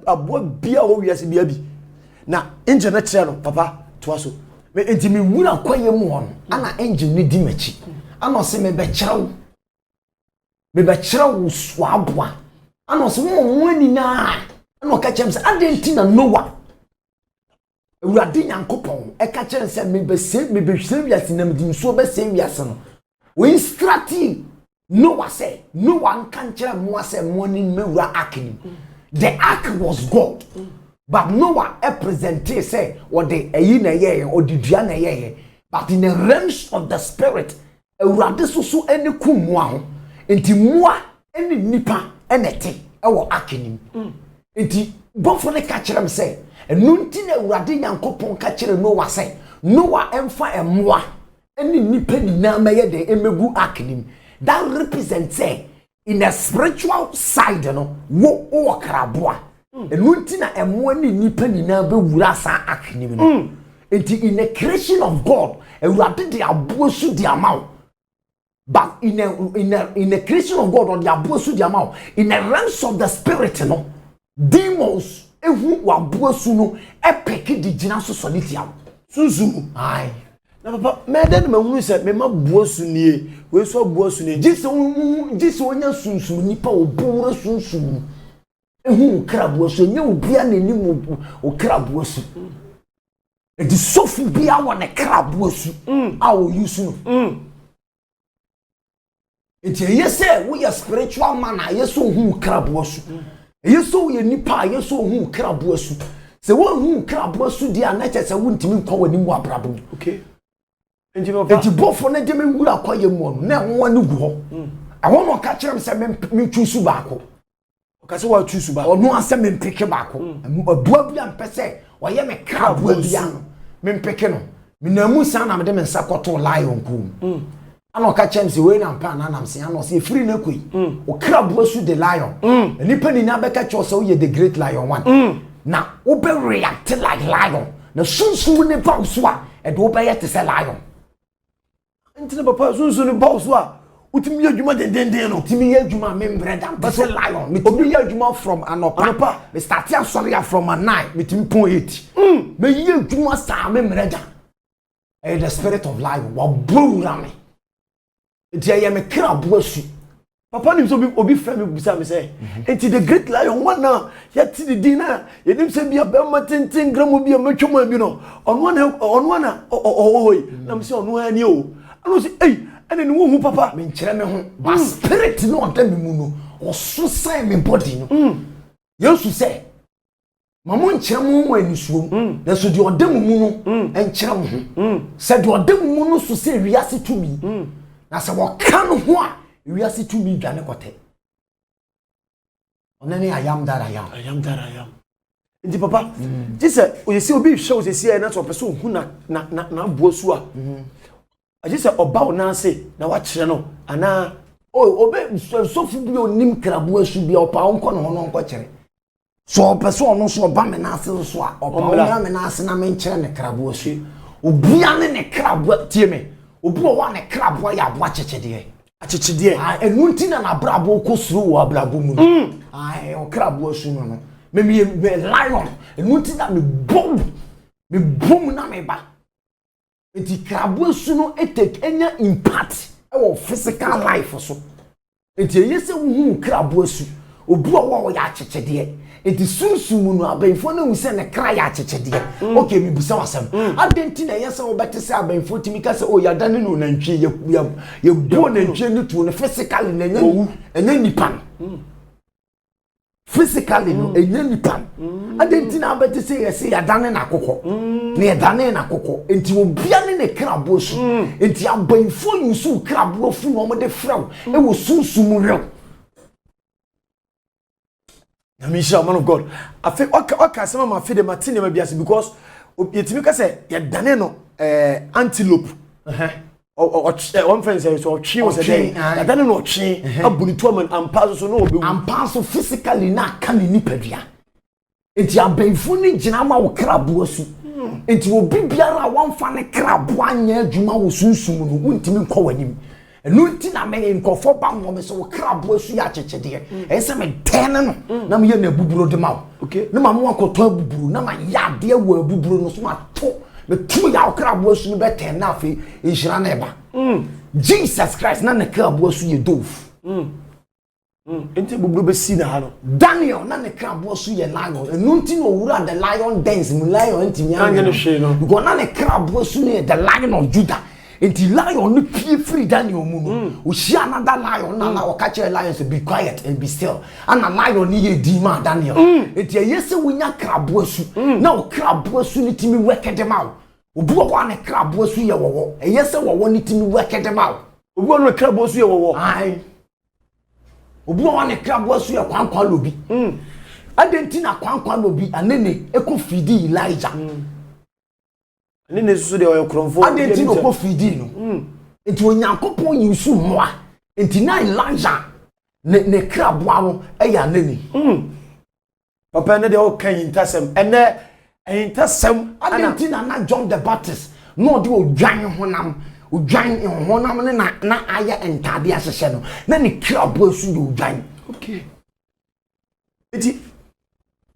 aboa bia wo wiase bia bi na engine na kire no papa to aso me enti me wura kwayem ho no ana engine ne di machi ana se me be kire wo so aboa ana se wo ani na ana ka chem se adenti na Noah urade nyankopon e ka kire se me be hwe wiase na me di nso be se wiase no we strategy Noah say Noah can kire mo say morning me wura akini the ark was God but Noah represented say what the eyi na ye or the dua na ye but in the realms of the spirit urade so ene kumwa ho enti moa ene nipa enete e wo akini enti bofo ne ka kire me say enunti na urade nyankopon ka kire Noah say Noah emfa emoa ene nipa ni na maye de emegu akini that represents in a spiritual side no wo kraboa enunti na emoa ni nipa ni na be wura sa akini no enti in the creation of God urade de abosu de amount but in a creation of God or the abosu de amount in the realms of the spirit no demons ehu wabosu no epeke di gina so solitia sunsun ai na papa me den ma hunu se me ma bosu nie we so bosu nie jise onya sunsun nipa obura sunsun ehu krabosu nya obia na nim okrabosu edi sofu bia wo ne krabosu a wo yusu no enti yese we are spiritual man a yeso hu krabosu yeso ye nipa yeso hu krabosu se wo hu krabosu dia na che se wo ntimi kwa wani mu abrabo okay enti bofo na de me wura kwa ye mu no na won ne gu ho ahon no ka kire se me twusu baako ka se wa twusu ba ono ase me mpeke baako abua bia mpese wo ye me kraboa bia no me mpeke no me na mu sa na me de me nsa koto lion kum ana ka chem se we na mpa na nam se ana se free na koi o krabu su the lion nipa ni na be ka cho se we the great lion one na wo be react like lion na sunsun ne ba so a e do be yet say lion ntina papa sunsun ne ba so a utimi ye adwuma den no utimi ye adwuma membre da be say lion me obi ye adwuma from anopa me start ya sorry from a 9 me timi pon 8 me ye adwuma sa membre da e the spirit of lion wa bura me enti ye me krabu asu papa nim so obi frɛ me busa me say enti the great lion one na ye ti di na ye nim se bia be ma tenten gramo bia matwoma bi no ono na ohoy na me se ono ani o ano se ene ni wo hu papa me nkyere me ho ba spirit no on them mu no oso sai me body no yesu say mamo nkyere mo ho anisuom na so de odem mu no enkyere mo ho se de odem mu no so se wiase tumi na se wo ka no ho a wiase tumi dwane kote onani I am that I am nti papa jise oyesi obi hwe oyesi e na so person hu na abosu a ajise oba onanse na wa kire no ana obe sofu bi onim krabu asu bi opa onko no no onko kire so person ono so oba me na ase so a opa ona me na ase na me kire ne krabu asu obia ne krabu tie me obi o wa ne krabu ya abo achechede enu ntina na brabo ko suru wo brabo mu o krabu asu no me lion enu ntina me bom na me ba enti krabu asu no take enya impact our physical life so enti yese hu krabu asu obi o ya achechede enti sunsumu no abenfo na wuse ne kra ya achechede okay me busa wasam adenti na yese wo bete se abenfo timi ka se o ya dane no nantwie ye bo nantwie no to no physically na enya nipa physically no enya nipa adenti na bete se yese ya dane na kokko na ya dane na kokko enti obia ne krabo so enti abenfo yusu krabo fu no mo de fraw e wo sunsumu rew Namisha, man of God. I feel okay, some of my feed Martin because yetimi ka say ye dane no antelope or one friend says so chi was a day dane no chi abunitu man ampa so no obewu ampa so physically na ka ni nipadua enti abenfu ni gina ma wo krabo asu enti obi biara wonfa ne krabo anya adwuma wo sunsum no wontimi nkɔ wanim enu nti na me nkɔfo ba mo me so wo krabo asu ya chechede ese me ten no na me ye na buburo de ma okay na ma mo akɔtɔ buburo na ma ya de wo buburo no so ma to me tu ya wo krabo asu no be ten na afi ehira na eba Jesus Christ na ne krabo asu ye dof enti buburo be si na ha no Daniel na ne krabo asu ye lion enu nti no wura the lion dance mu lion nti nya no she no because na ne krabo asu ne the lion of Judah enti lion no pie free Daniel mu no o hia another lion na o ka chere lion say be quiet and be still and na lion ni ye di ma Daniel enti yese wonya krabo asu na o krabo asu ni timi wekede ma obi wo na krabo asu ye wo yese wo ni timi wekede ma obi wo na krabo asu ye wo ai obi wo na krabo asu ye kwankwa lobi adenti na kwankwa lobi anene eko fidi Elijah nene susu de oyokromfo adenti no ko fidi no enti onyankopon yusu moa enti na Elijah ne krabo no eya nani papa ne de o kan intasem ene intasem adenti na John the Baptist no de odwan honam ne na aya entade asese no na ne krabo asu de odwan okay enti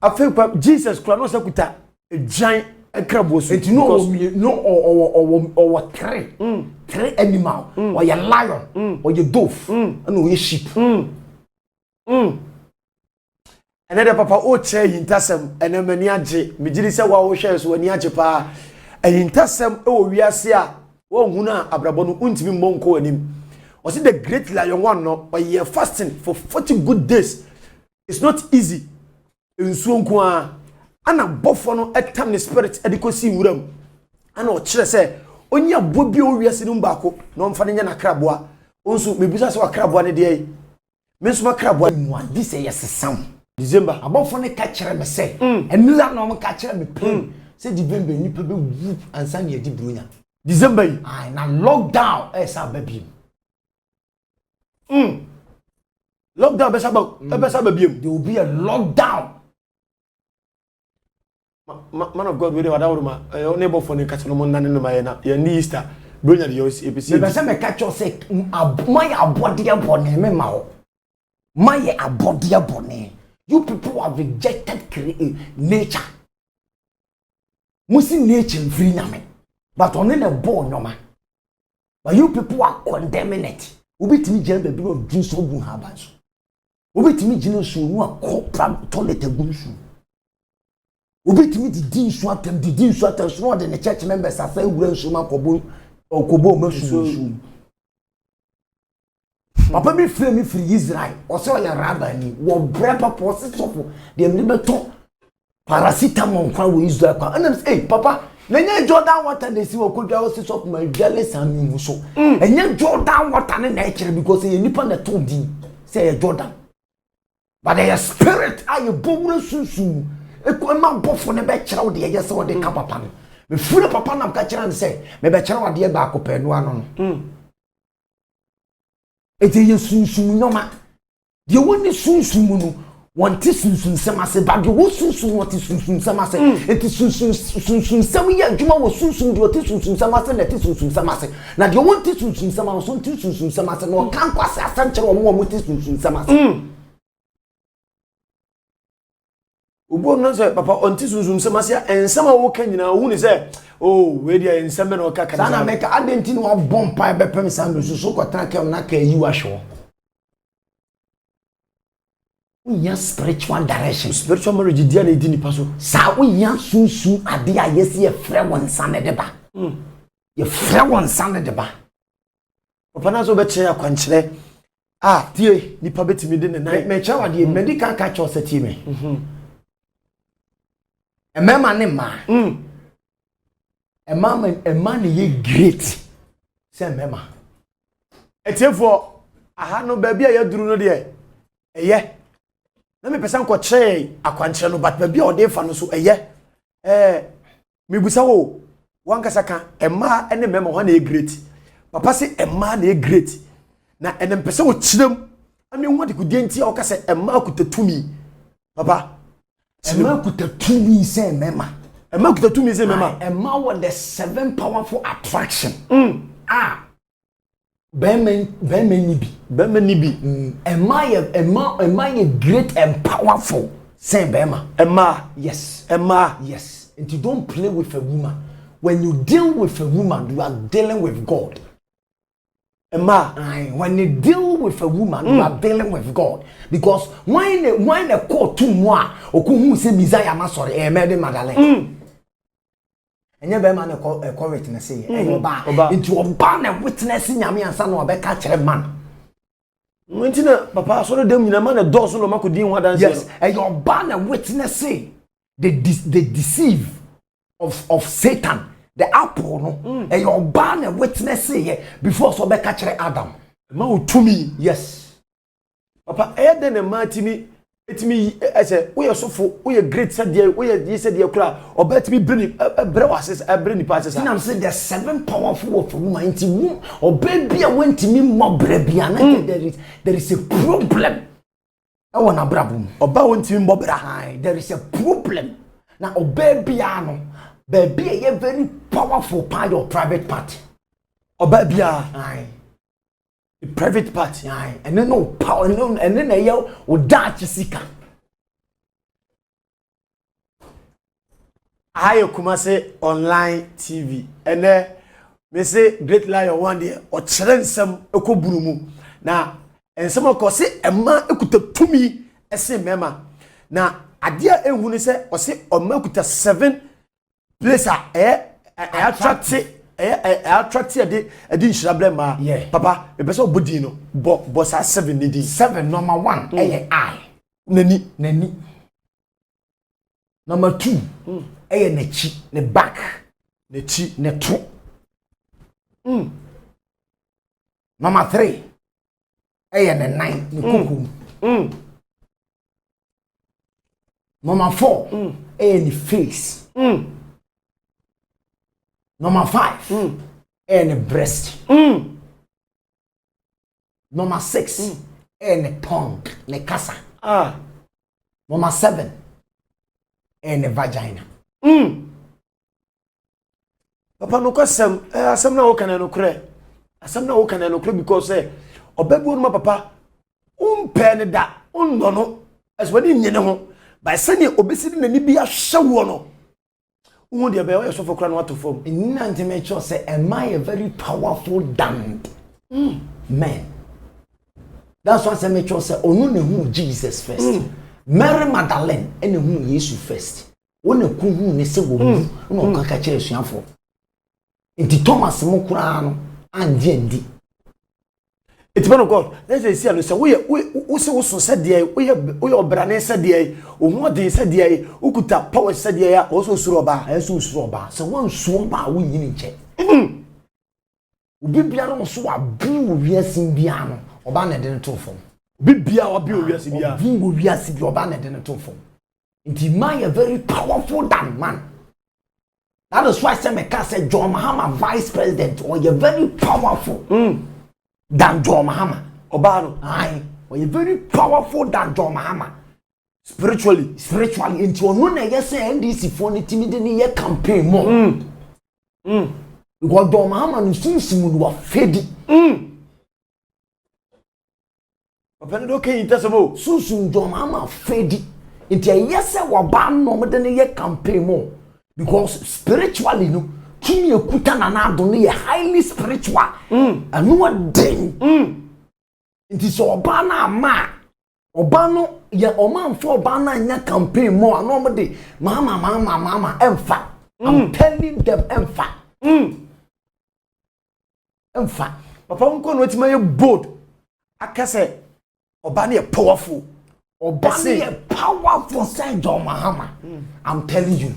afepa Jesus Christ no sakuta edwan krabo so enti no three animal or your lion or your dove and or sheep ene papa o che yintasem ene mani age mejiri se wa wo hwe so ani age pa yintasem e wo wiase a wo huna abrabo no untimi monko anim o see the great lion one no or ye fasting for 40 good days. It's not easy ensuo nko a ana bofo no etam ne spirit edikosi wuram ana o kire se onya bobi o wiase no mbako no mfa ne nya na kraboa onso mebisa se wa kraboa ne de me so ma kraboa mu this is sesam December abofo ne ka kire me se enula no mo ka kire me pin se December nipa be wu ansa ne edi brunya December ai na lockdown esa babim Lockdown besaba biem. There will be a lockdown. Man of God, we dey wada ma neighbor for ne catch no mon nane no ma na ye ni Easter. Bronya de yosi EPC. Me say me catch you say my abode abone me ma ho. My abode abone. You people have rejected nature. Musi nature free nyame. But on the born no man. But you people are condemning it. Ubitimi jere be bi do so gun habanso. Ubitimi jine so nu akopra toilet agunsu. Ubitimi di so atem so de church members afa ewura nso makobo okobo masu. Papa mi free Israel. Oso ya rabba ni wo bre papa osi sofo de mi beto paracetamol kwa wo Israel kwa. And say papa Nanya Jordan water they see what could I also stop my jealous and me so. And yet Jordan water in nature because you nip on the told say Jordan. But their spirit are you bonus soon. A command buff on the bachelor of the yes or the capapan. Me full of papa and catcher and say, maybe a child dear back up and one. It is soon no man. You won't soon. One tissun sama se ba de wo sunsun what tissun sama se it is sunsun sama ya djuma wo sunsun de what tissun sama se na tissun sama se na de wo tissun sama wo tissun sama se no kan kwase asanche wo mo tissun sama se ubo no say papa on tissun sama se ensama wo kan nyina hu ni say oh we dia ensama no ka kan sana make adenti no bomb pa be pem sando so ko tan kem na ka yi wa hwo. We spiritual direction. Spiritual marriage dia na edini paso. Sa we yan sunsun ade a yesi e frɛ won sane de ba. Ye frɛ won sane de ba. Papa na so be kye akwankyerɛ. Ah, tie nipa betimi de ne nan. Me kye wade medical catch us tie me. Emema ne ma. Emma ne ye great. Say emema. Etiefo aha no ba bia ya duru no de eye. Na me pesa nko che akwankyere no but ba bia ode fa no so eye me busa wo wankasa ka emma ene mema ho na e great papa se emma na e great na ene pesa wo kyirem ane ho de kudie ntia o ka se emma kutatumi papa emma kutatumi se mema emma what the 7 powerful attraction Bemen nibi. Emma ye great and powerful. Say Bema. Emma. Yes. Emma. Yes. And you don't play with a woman. When you deal with a woman, you are dealing with God. Emma. When you deal with a woman, you are dealing with God. Because when a call to moi, or who say Messiah Masori, a Mary Magdalene. And your man a witness say, into a ban witness in Yami and son or back catch a man. Wintina, Papa, so them in a man a dozen of Makudin, what yes, and your ban a witness say, they deceive of Satan, the apple, no, and your ban a witness say, before so back catch Adam. Mau to me, yes, Papa, then a man to me. It me as a we are so for we are great said there we are said there cry or bet me bring brewas bring passes and I'm saying there's 7 powerful of woman into womb or baby I went to me more baby and there is a problem. I want a brabum or bow into him bobra there is a problem now or baby baby a very powerful part of private party or baby the private part, and then no power, and then a yell or Dutch seeker. I Kumase online TV, and then me say great lion one day or challenge some Okoburumu. Now, and some of course say a man could to me as say mema. Now, a dear and when say or say or Makuta 7 place attract attracted a dish ma papa a person budino boss 7 needy 7 number 1 I nani number 2 nechi ne back nechi ne to number 3 ne 9 ne kukum number 4 ne face Number 5, and breast. Number 6 ne tongue ne kasa. Number 7 ne vagina. Papa no kwasem asem na wo kana no kure. Asem na wo kana no kure because obabu no papa umpe ne da unno no aswani nyene ho by sani obesidi na ni bia hyewo no who dey be we so for kra no atofom nna ntime cho say am I a very powerful damned man. That's why say me cho say onu na hu Jesus first. Mary Magdalene ene hu Jesus first. Wona ku hu ne se wo mu na okaka kire suafo. Enti Thomas mo kura no anje ndi. It's man of God. Let's say see say we say we so said there we obrane said there ohu de said there ukuta power said there ya o so suro ba so wan so ba wo nyini nche obi bia no so abi wo wiasin bia no oba na de to fom obi bia obi wo wiasin bia obi wo wiasin bia oba na de to fom nti man a very powerful than man. That is why say me can say John Mahama vice president or you very powerful than John Mahama. Obano. Aye. Or you very powerful than John Mahama. Spiritually. Into one na say NDC for ni timide ni ye campaign more. Because John Mahama no sunsun no afedi. Papa no okay intasemo. Sunsun John Mahama afedi. Into ye say wa ban no me de ni ye campaign more. Because spiritually no kimi ekuta na na do no highly spiritual. Anu adin. Nti so oba na ma oba no ye omanfo oba na nya campaign mo ano mo de mama emfa. I'm telling them emfa. Emfa. Papa unko no wetima ye bold. Akase oba na ye powerful. Oba na ye powerful say John Mahama. I'm telling you.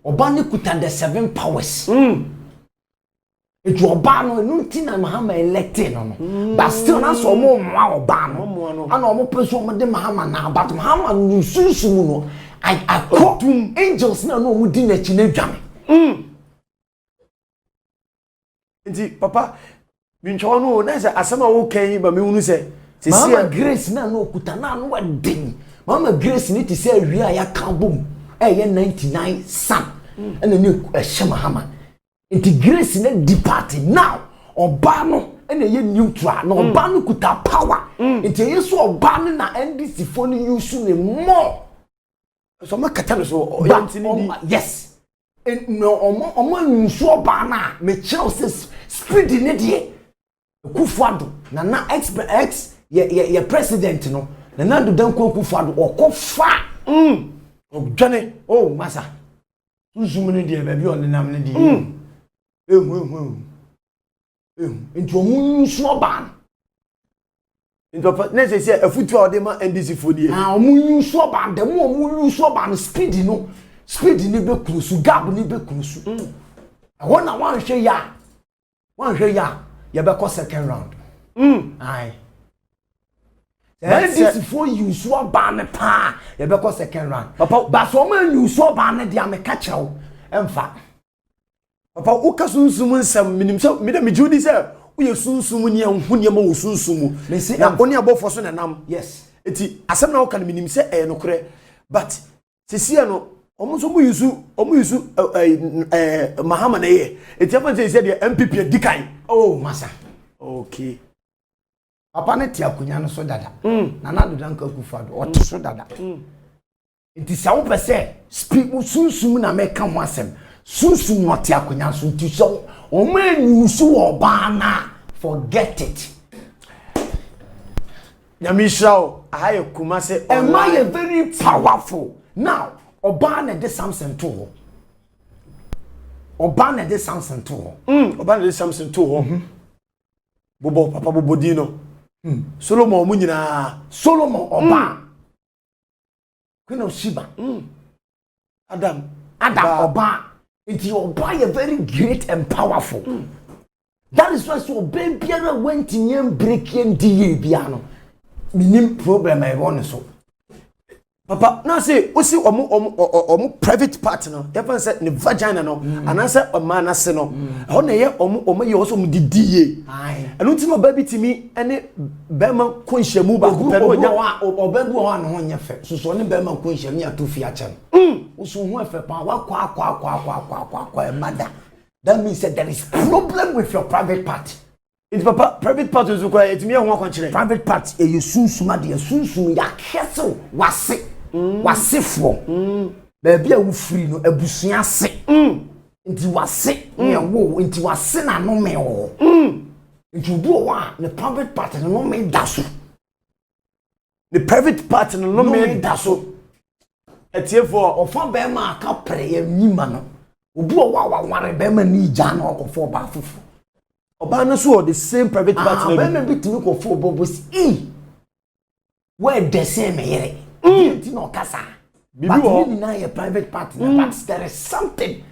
Oba ni kuta the 7 powers. It oba no nuntina Mahama elected no. But still na so mo mwa oba no. Ana omo person mo de Mahama na but Mahama no sunsun no. I call angels na no mo di na chi na dwame. Nti papa bincho no na say asema wo kan ba me hunu say Mama Grace na no kuta na no wadin. Mama Grace ni ti say wi aya kan bom. Ye 99 sam. Ene ni Mahama. Inti Grace na depart now. Oba no ene ye neutral. No oba no kuta power. Inti yeso oba no na NDC for ni use ni more. So ma kata no so yes. No omo nso oba na me chiro say speed ni de. Kufuado na ex ye president no. Na do dan Kufuado okofa. Johnny, oh masa. Uzumuni de baby on nam ne di. Into omu so ban. Into papa na say afutu a de ma NDC fo die. Omu so ban de mo omu so ban speed ni be cruise gap ni be cruise. Wona wan hwe ya ye be ko second round. Aye. NDC for you so ban pa ye be ko second round. Papa but so man you so ban dia me ka chew emfa. Papa o ka sunsum nsam minim so me da me judi say wo ye sunsum ni anhu ne ma wo sunsum na oni abofo so na nam. Yes. Eti asem na wo ka minim say no kore but sesia no omo so mo yusu Mahama na ye eti afa say the MPP dikai. Oh masa. Okay. Papa ne ti akunya no so dada. Na na do dan ka Kufuado o to so dada. Nti se wo pese speak sunsum na me ka mo asem. Sunsum no ti akunya so nti so o ma nyusu oba na forget it. Nyamishaw ahaye kuma se am I very powerful. Now oba na de Samson to ho. Oba na de Samson to ho. Oba na de Samson to ho. Bobo papa bobo dino. Solomon mu nyina Solomon oba Queen of Sheba Adam oba nti oba is very great and powerful. That is why so baby went in break and die bia no minim problem I want so Papa, now say, we see omu private part no. Even say ne vagina no, and answer a man as no. How na ye omu ye also mu didi. Aye. And unti no baby to me, any bema kunshia mu ba kupero nya o baby wa no nya fe. So ne bema kunshia nya to fi acha. Usu hu efe pa wa kwa mother. That means that there is problem with your private part. It's papa private part is required. It's me who control. Private part e you sunsuma de sunsum ya kese wase. Wasefo. Baby a wo free no abusua se. Nti wase ne wo nti wase na no me wo. Nti obu wa ne private part no me daso. The private part no me daso. Etiefo ofa be ma aka pre ya nyima no. Obu wa ware be ma ni gya na okofo ba fufu. Oba no so the same private part no. Be ma bitimi kofo bobos where the same yere. No kasa. But you na your private part but there is something.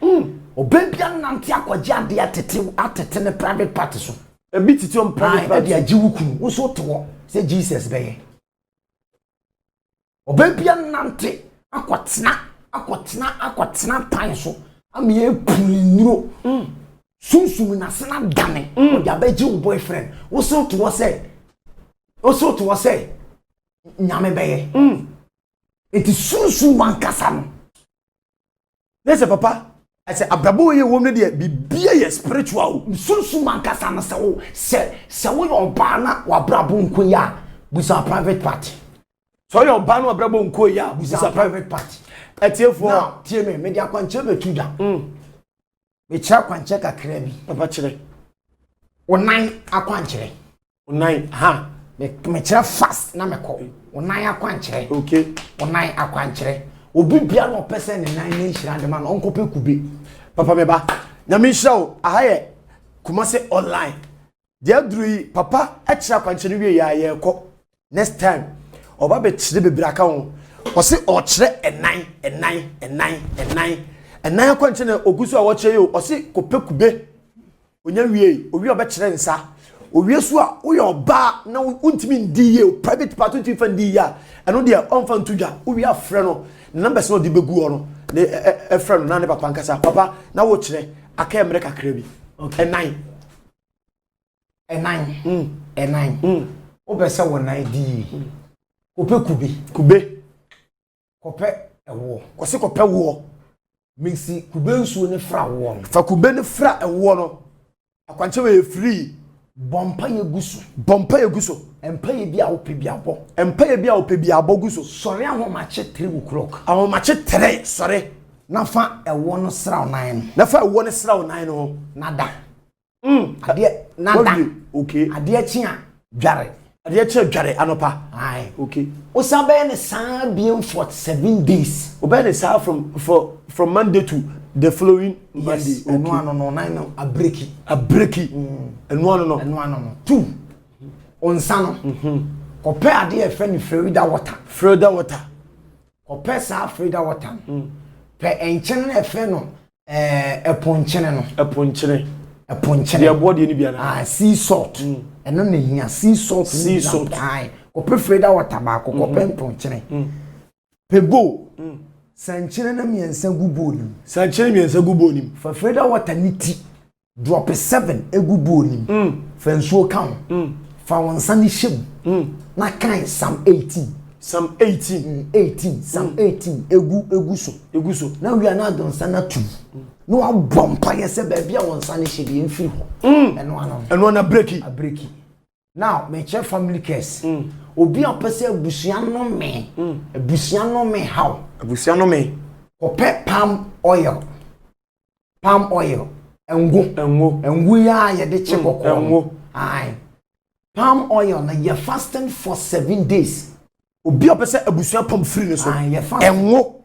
Obebia nanti akwaje ade atete ne private part so. A bit it on private part. Ade agiwuku wo so to say Jesus be. Obebia nanti akwatena pan so. Ami epuliro. Sunsum na sena dane. O dia beji wo boyfriend. Wo so to say. Nyame beye. It is sunsun wankasa no. Let's say papa, I say abrabo ye wom de bibia ye spiritual. Sunsun wankasa no se wo your ba na wa brabo nko ya busa private party. So your ba na wa brabo nko ya busa private party. Etiefo now tie me dia kwanche betuda. Me cha kwanche kakra bi. Papa kire. Onan akwanche. Onan ha. Me kira fast na me ko. Onan akwanche. Okay. Onan akwanche. Obi bia no person ne nan ne nhira de ma no onkope kube. Papa me ba. Nyame nhira o ahaye Kumase online. Dia drui papa e kira akwanche no wie ya ye ko. Next time oba be kire bebraka ho. O se o kire enan akwanche na ogusu a wo kire yo o se kope kube. Onya wie owi oba kire nsa. Owie so a wo yo ba na untimi ndi ye private part untimi fa ndi ya eno de onfa ntudwa owie afre no numbers no de begu no ne efre no na ne papa nkasa papa na wo kire aka emre kakra bi enan obese wo nan di kope kube kope ewo kwose kope wo mixi kube nsuo ne fra wo fa kube ne fra ewo no akwanche we free bompa ye guso empa ye bia ope bia bo guso sori ahomache 3 o'clock ahomache 3 sori na fa ewo no sraw 9 no nada ade nada okay ade chi a dware anopa ai okay osabe ne saa biem for 7 days obey saa from Monday to the following Monday. Okay. No, a breaky. No. 2. On sano. Kope ade e fe ni Florida water. Kope sa Florida water. Pe enchene e fe no eponchene no. Eponchene. Dia body ni bia na. Sea salt. Eno na hia sea salt. Ai. Kope Florida water ba ko kope eponchene. Pebo. Sanchene na miensa gubonim. For Florida water niti. Drop 7 egubo nim. Fa nsuo kan. Fa wonsa ni hyem. Na kan Psalm 18. Psalm 18 egu so. Na wi ana don sana tu. No wa bompa ye se ba bia wonsa ni hye de mfiri ho. Eno na breaki. Now, my chef family case. Obi apese abusia no me. Abusia no me how? Abusia no me. Kope palm oil. Enwo ya ye de che kokko. Ai. Palm oil na you fasting for 7 days. Obi apese abusia palm free ne so. Ai, enwo.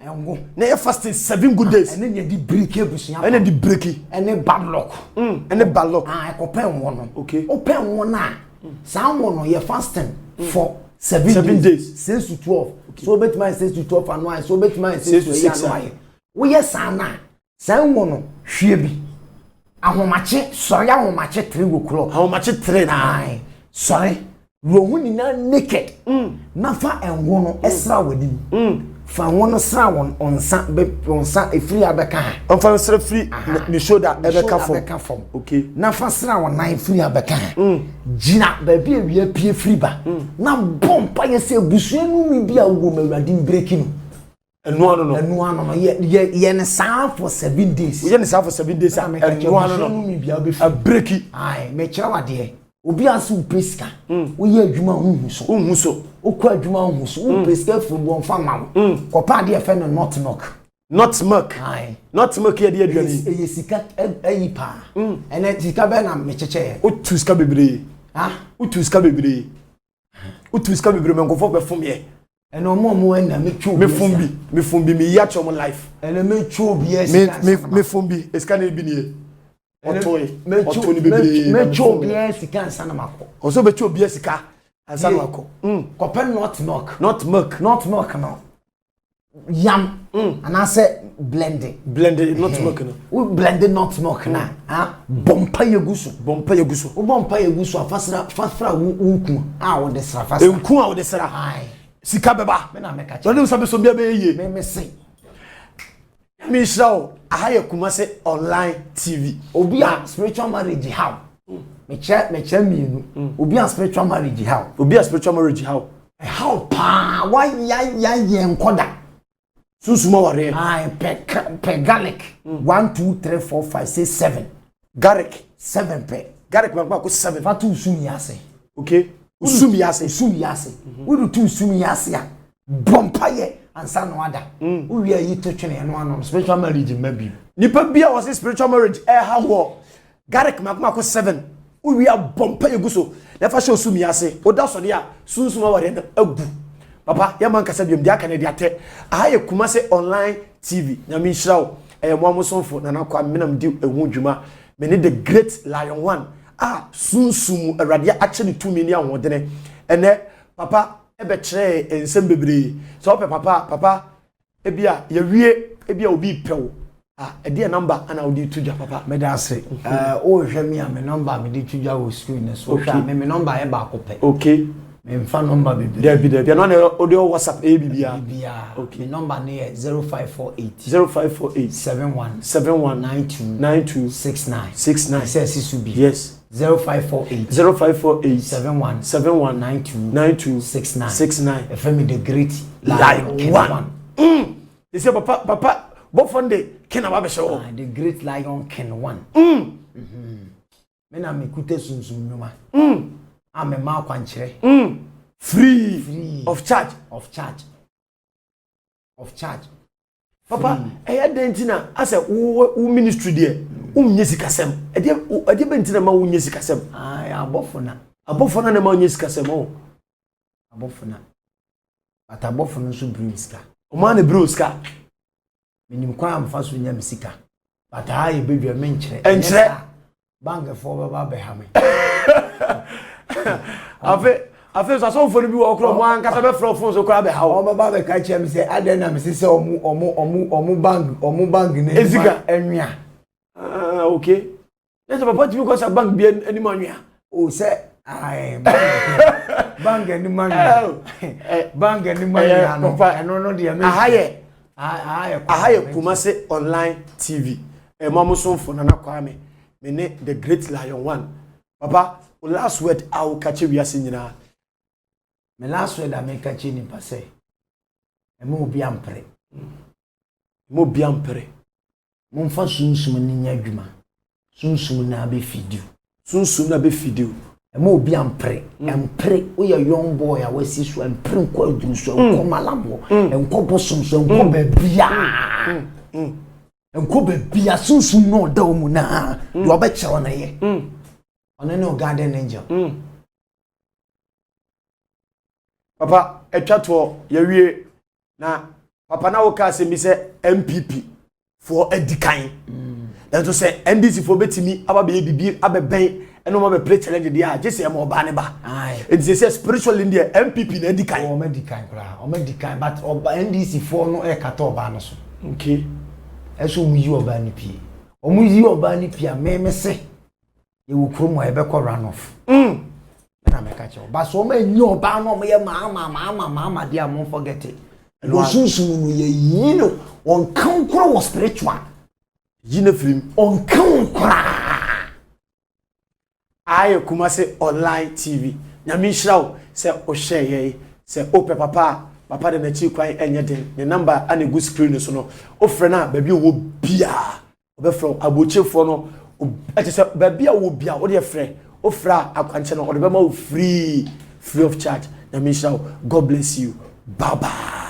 Na you fasting 7 good days. Ene ye di break abusia. Ene di breaki. Ene bad luck. Ene bad luck. Ai, kope enwo no. Okay. Open one na. Someone you fasting for 7 days. 6 to 12. Okay. So bet my 6 to 12 and why? So bet my 6 to 6 and we yes sana. Someone hwe bi. Ahomache, sorry ahomache 3 o'clock. Ahomache 3 na. Sorry. Rohu ni na naked. Na fa enwo no esra wadim. fa wono sra won onsa efiri abeka ha onfa sra free ni shoulder ebeka fom okay na fa sra won nan efiri abeka ha gina ba bi awie pie free ba na bompa ye se busua nu mi bia wo mawurade breaking enu ano no ye ne saa for 7 days ye ne saa for 7 days enu ano no mi bia be a breaki ai me kira wade obi aso upeska wo ye adwuma hunhu so okwa adwuma hunhu so upeska fu bo mfa ma ko pa de efe no not milk ai not milk ye de aduane ye sika ayi pa ene sika be na me cheche otu sika bebre otu sika bebre me nkofo be fom ye eno mo na me twu me fombi me ya chom life ene me twu bi sika me fombi esika na ebi ne otoni bebre me twu bi sika ansa na mako oso be twu bi sika ansa na mako ko pen not milk no yam anase blended not milk no we blended not milk na bompa yeguso wo bompa yeguso afasra unku wo de sra fasra enku wo de sra sika beba me na meka che no sabe so bia be ye me say me show ahaye Kumase online tv obi a spiritual marriage how me che mienu obi a spiritual marriage how pa why ya enkoda susuma ware pe garlic 1 2 3 4 5 6 7 garlic 7 pe garlic ma ko 7 fatu usumi yase okay usumi yase we do tu usumi yase ya bompaye ansa no ada we are yito twene no ano spiritual marriage mabi nipa bia was spiritual marriage ha wo garlic ma ko 7 we are bompaye guso na fa show usumi yase oda so de a susuma ware na agu papa ya man kasa biom dia ka na dia te ahaye Kumase online tv na mi hirawo mo amosonfo na nakwa menam di ehu dwuma me ne the great lion one sunsum awrade ache ne tumi ni ahodene ene papa ebe kire ensem bebre so papa ebia ye wie ebia obi pewo ede number ana odi tuja papa me da say o hwe mi a me number me di tuja wo screen so hwa me number e ba ko pe okay me fa number bebre there no na audio whatsapp bibia okay number ne 0548 71 92 69 says subi yes 0548 71 92 69 FM the great lion one they say papa bofonde kina ba be show the great lion king one me na me kute sunsum nyuma ame ma kwankire free of charge papa eya dentina ase wo ministry there unye sikasem ede bentina ma unye sikasem abofona na ma unye sikasem abofona but abofona so brimska o ma na brimska minim kwa amfa so nya misika but aye bedwa menkyere enkyere bank for baba behame afe so fo ni bi wo kro mo an kasa be fro fon so kra be ha o baba be ka chia mi se aden na mi se omu bank na ezika enwia okay let's papa timi ko sa bank bi ani manwia o se ai bank ani manwia bank ani manwia no eno no de ahaye Kumase online tv mamosonfo na nakwame me ne the great lion one papa last word I will catch you nyina me last word I make catch ni pase mo bi ampre mo mfa sunsum ni nya adwuma sunsum na be fidio mo bi ampre o ya young boy a wasi so ampre ko aduru so ko malabo enko bosom so enko bebia sunsum no da mu na do obechewo na ye ono ne garden angel papa etwato ya wie na papa na wo ka se mi se MPP for edikan to say NDC for betimi aba be bibi abeben eno ma be play challenge dia je se e mo ba ne ba it say spiritual India MPP na edikan o medikan but NDC for no e kata oba no so okay eso mu yi oba ni pie o mu yi oba ni pie me se ye wo kromo e be ko run off na me ka che ba so ma nyi oba no me ye ma dia mo forget it no sunsun no ye yino on kan kro was spiritual yina film on kan kra aye Kumasi online TV nyame hirawo se o share ye se ope papa de na chi kwan enye den ne number ane go screen so no ofre na ba bi wo bia obefro abochefo no ati se ba bia wo bia wo de frɛ ofra akwanche no ode be ma free of charge nyame hirawo. God bless you. Bye bye.